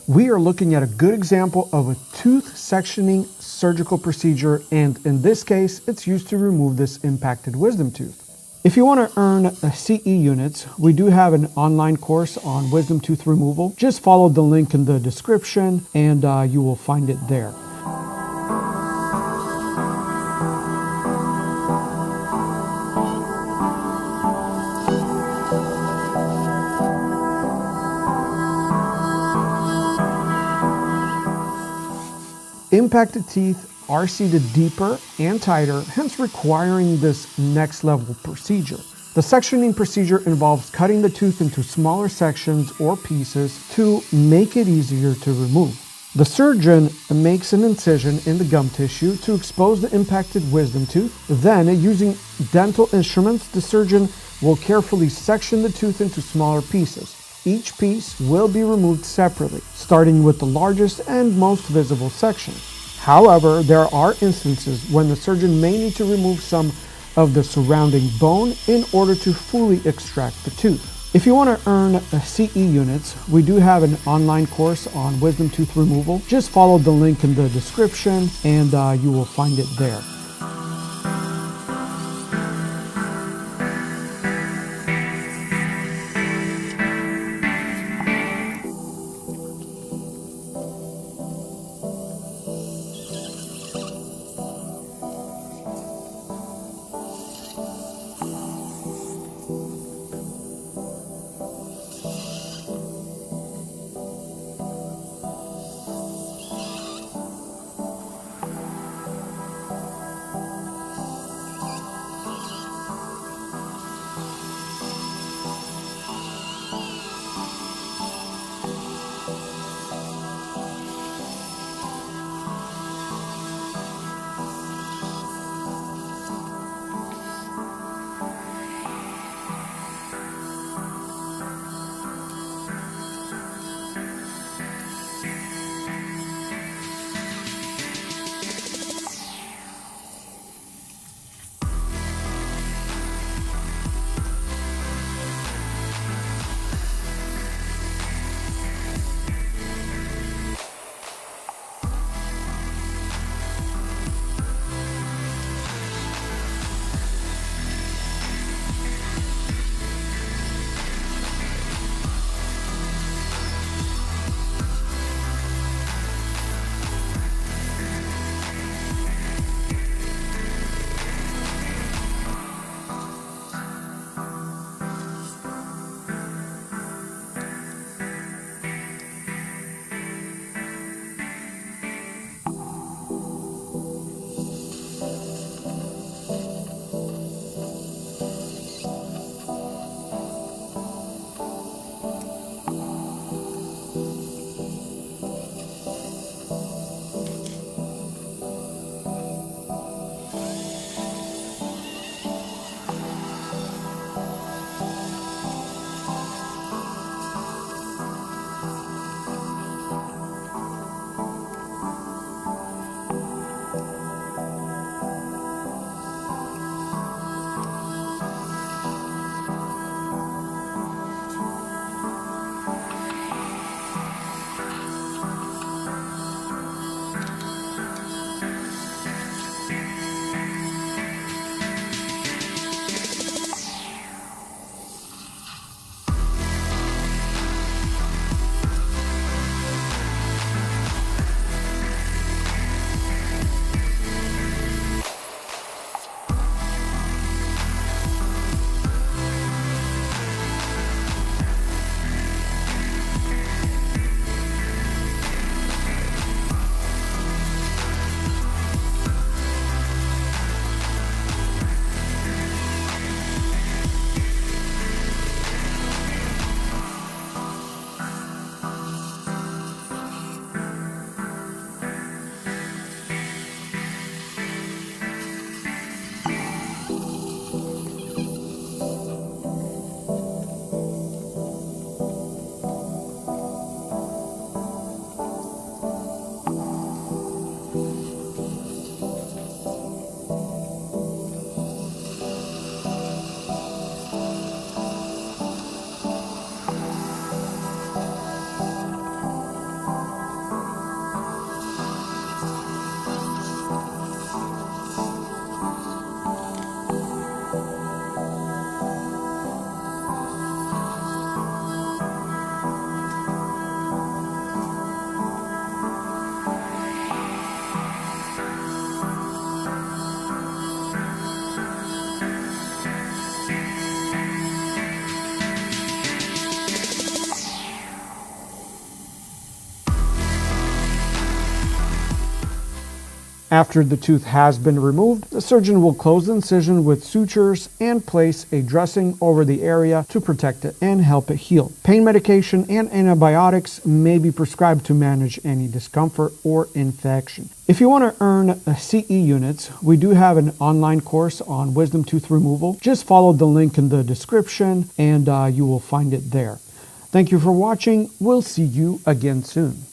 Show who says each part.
Speaker 1: We are looking at a good example of a tooth sectioning surgical procedure, and in this case, it's used to remove this impacted wisdom tooth. If you want to earn CE units, we do have an online course on wisdom tooth removal. Just follow the link in the description and you will find it there. Impacted teeth are seated deeper and tighter, hence requiring this next level procedure. The sectioning procedure involves cutting the tooth into smaller sections or pieces to make it easier to remove. The surgeon makes an incision in the gum tissue to expose the impacted wisdom tooth. Then, using dental instruments, the surgeon will carefully section the tooth into smaller pieces. Each piece will be removed separately, starting with the largest and most visible section. However, there are instances when the surgeon may need to remove some of the surrounding bone in order to fully extract the tooth. If you want to earn CE units, we do have an online course on wisdom tooth removal. Just follow the link in the description and you will find it there. After the tooth has been removed, the surgeon will close the incision with sutures and place a dressing over the area to protect it and help it heal. Pain medication and antibiotics may be prescribed to manage any discomfort or infection. If you want to earn CE units, we do have an online course on wisdom tooth removal. Just follow the link in the description and you will find it there. Thank you for watching. We'll see you again soon.